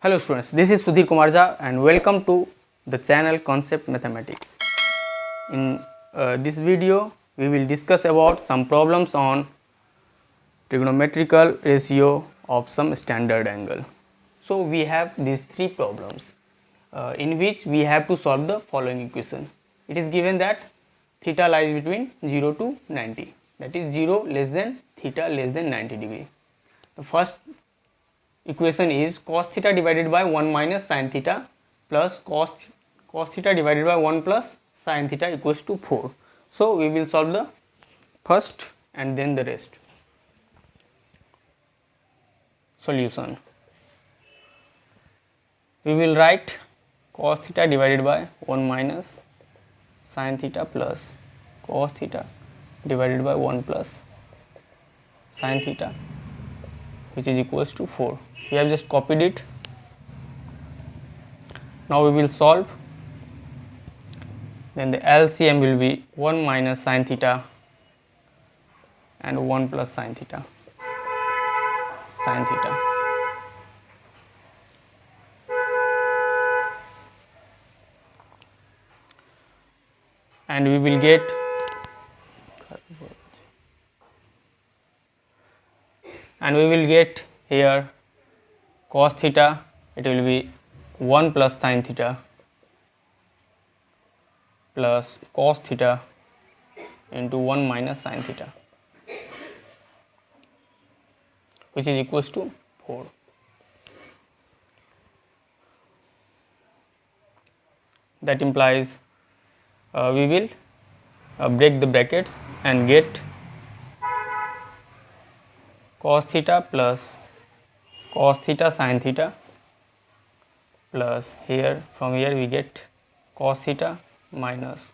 Hello students, this is Sudhir Kumar Jha and welcome to the channel Concept Mathematics. In this video, we will discuss about some problems on trigonometrical ratio of some standard angle. So we have these three problems in which we have to solve the following equation. It is given that theta lies between 0 to 90, that is 0 less than theta less than 90 degree. The first equation is cos theta divided by 1 minus sin theta plus cos theta divided by 1 plus sin theta equals to 4. So we will solve the first and then the rest. Solution. We will write cos theta divided by 1 minus sin theta plus cos theta divided by 1 plus sin theta, which is equals to 4. We have just copied it. Now we will solve. Then the LCM will be 1 minus sin theta and 1 plus sin theta. And we will get here cos theta, it will be 1 plus sin theta plus cos theta into 1 minus sin theta, which is equals to 4. That implies we will break the brackets and get cos theta plus cos theta sin theta plus from here we get cos theta minus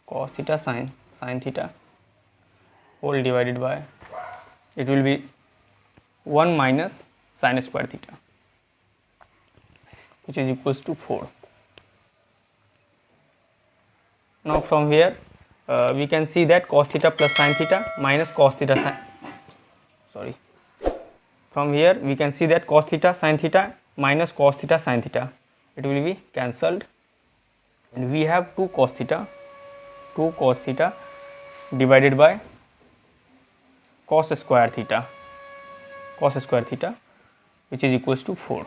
cos theta sin theta whole divided by, it will be 1 minus sin square theta, which is equals to 4. Now from here we can see that cos theta plus sin theta minus cos theta from here we can see that cos theta sin theta minus cos theta sin theta, it will be cancelled, and we have 2 cos theta divided by cos square theta, which is equals to 4.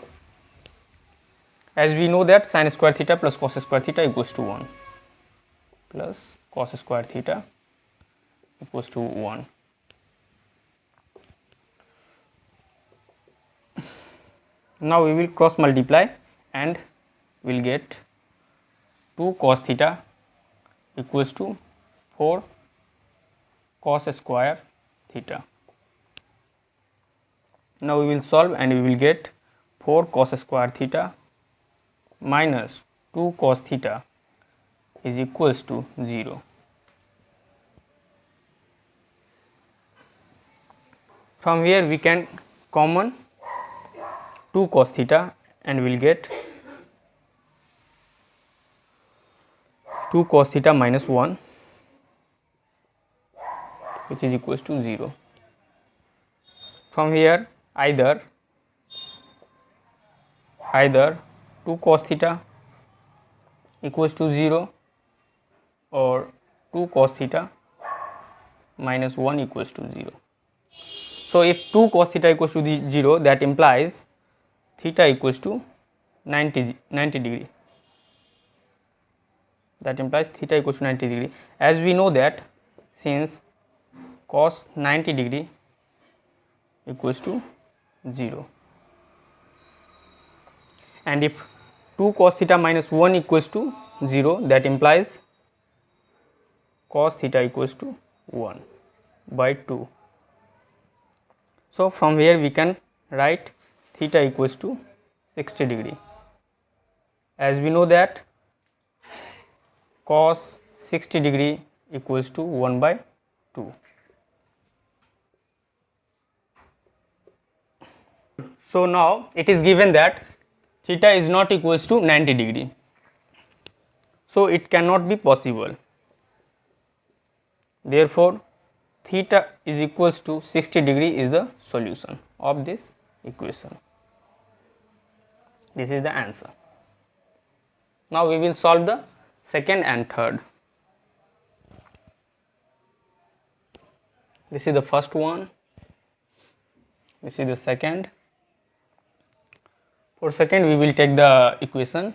As we know that sin square theta plus cos square theta equals to 1 plus cos square theta equals to 1. Now we will cross multiply and we will get 2 cos theta equals to 4 cos square theta. Now we will solve and we will get 4 cos square theta minus 2 cos theta is equals to 0. From here we can common 2 cos theta and we will get 2 cos theta minus 1, which is equals to 0. From here either 2 cos theta equals to 0 or 2 cos theta minus 1 equals to 0. So if 2 cos theta equals to 0, that implies theta equals to 90 degree. That implies theta equals to 90 degree. As we know that since cos 90 degree equals to 0, and if 2 cos theta minus 1 equals to 0, that implies cos theta equals to 1 by 2. So from here we can write theta equals to 60 degree. As we know that cos 60 degree equals to 1 by 2. So now it is given that theta is not equals to 90 degree. So it cannot be possible. Therefore theta is equals to 60 degree is the solution of this equation. This is the answer. Now we will solve the second and third. This is the first one. This is the second. For second, we will take the equation,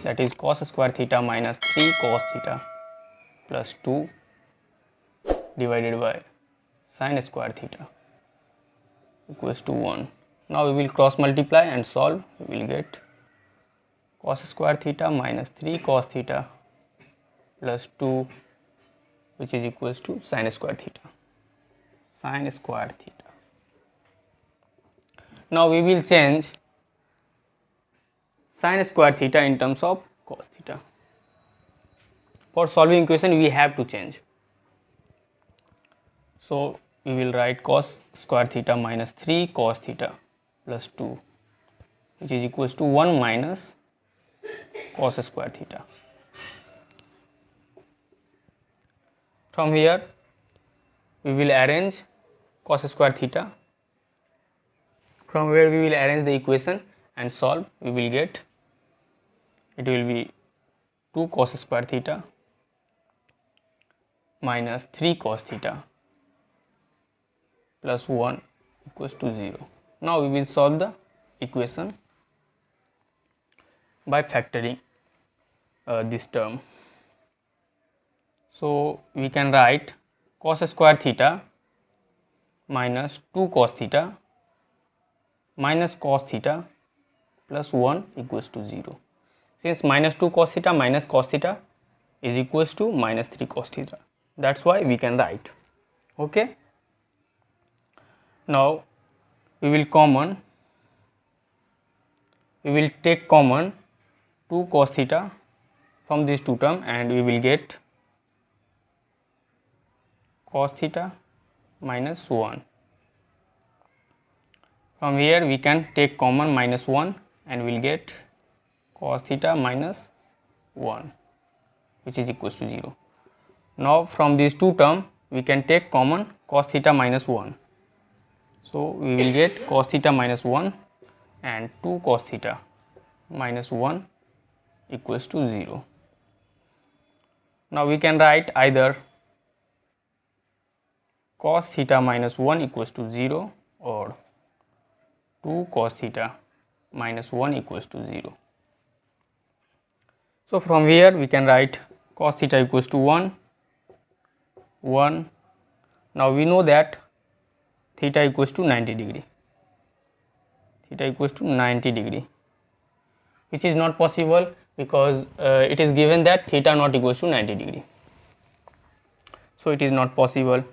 that is cos square theta minus 3 cos theta plus 2 divided by sin square theta equals to 1. Now we will cross multiply and solve. We will get cos square theta minus 3 cos theta plus 2, which is equals to sin square theta. Sin square theta. Now we will change sin square theta in terms of cos theta. For solving equation, we have to change. So we will write cos square theta minus 3 cos theta plus 2, which is equals to 1 minus cos square theta. From here, we will arrange cos square theta. From where we will arrange the equation and solve, we will get, it will be 2 cos square theta minus 3 cos theta plus 1 equals to 0. Now we will solve the equation by factoring this term. So we can write cos square theta minus 2 cos theta minus cos theta plus 1 equals to 0. Since minus 2 cos theta minus cos theta is equals to minus 3 cos theta, that's why we can write. Okay. Now we will take common 2 cos theta from these two terms, and we will get cos theta minus 1. From here we can take common minus 1 and we will get cos theta minus 1, which is equals to 0. Now from these two terms we can take common cos theta minus 1. So we will get cos theta minus 1 and 2 cos theta minus 1 equals to 0. Now we can write either cos theta minus 1 equals to 0 or 2 cos theta minus 1 equals to 0. So from here we can write cos theta equals to 1. Now we know that theta equals to 90 degree. Theta equals to 90 degree, which is not possible because it is given that theta not equals to 90 degree. So it is not possible.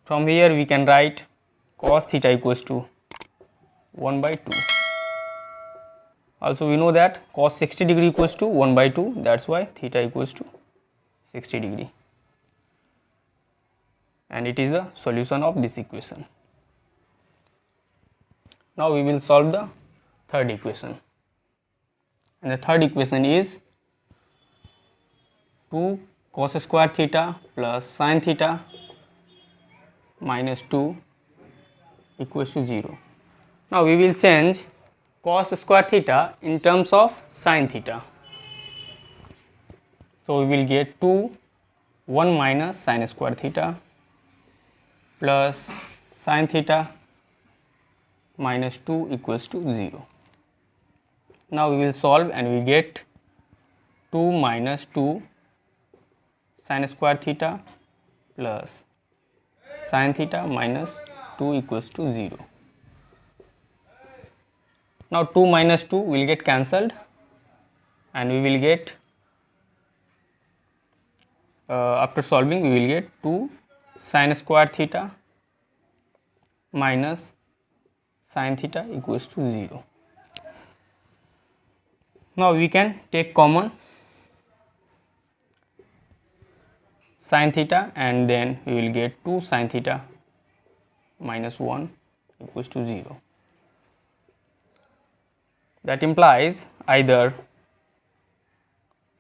From here we can write cos theta equals to 1 by 2. Also we know that cos 60 degree equals to 1 by 2, that's why theta equals to 60 degree. And it is the solution of this equation. Now we will solve the third equation. And the third equation is 2 cos square theta plus sin theta minus 2 equals to 0. Now we will change cos square theta in terms of sin theta. So we will get 2 1 minus sin square theta plus sin theta minus 2 equals to 0. Now we will solve and we get 2 minus 2 sin square theta plus sin theta minus 2 equals to 0. Now 2 minus 2 will get cancelled and we will get, after solving we will get 2 sin square theta minus sin theta equals to 0. Now we can take common sin theta and then we will get 2 sin theta minus 1 equals to 0. That implies either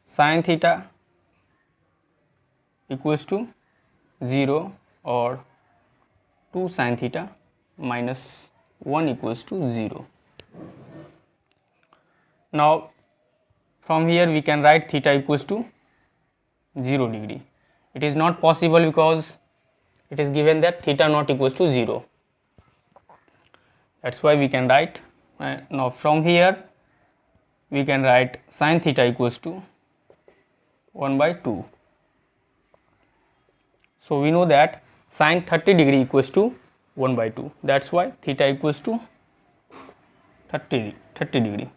sin theta equals to 0 or 2 sin theta minus 1 equals to 0. Now from here we can write theta equals to 0 degree. It is not possible because it is given that theta not equals to 0. That's why we can write, now from here we can write sin theta equals to 1 by 2. So we know that sin 30 degree equals to 1 by 2. That's why theta equals to 30 degree,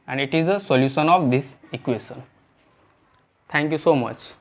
and it is the solution of this equation. Thank you so much.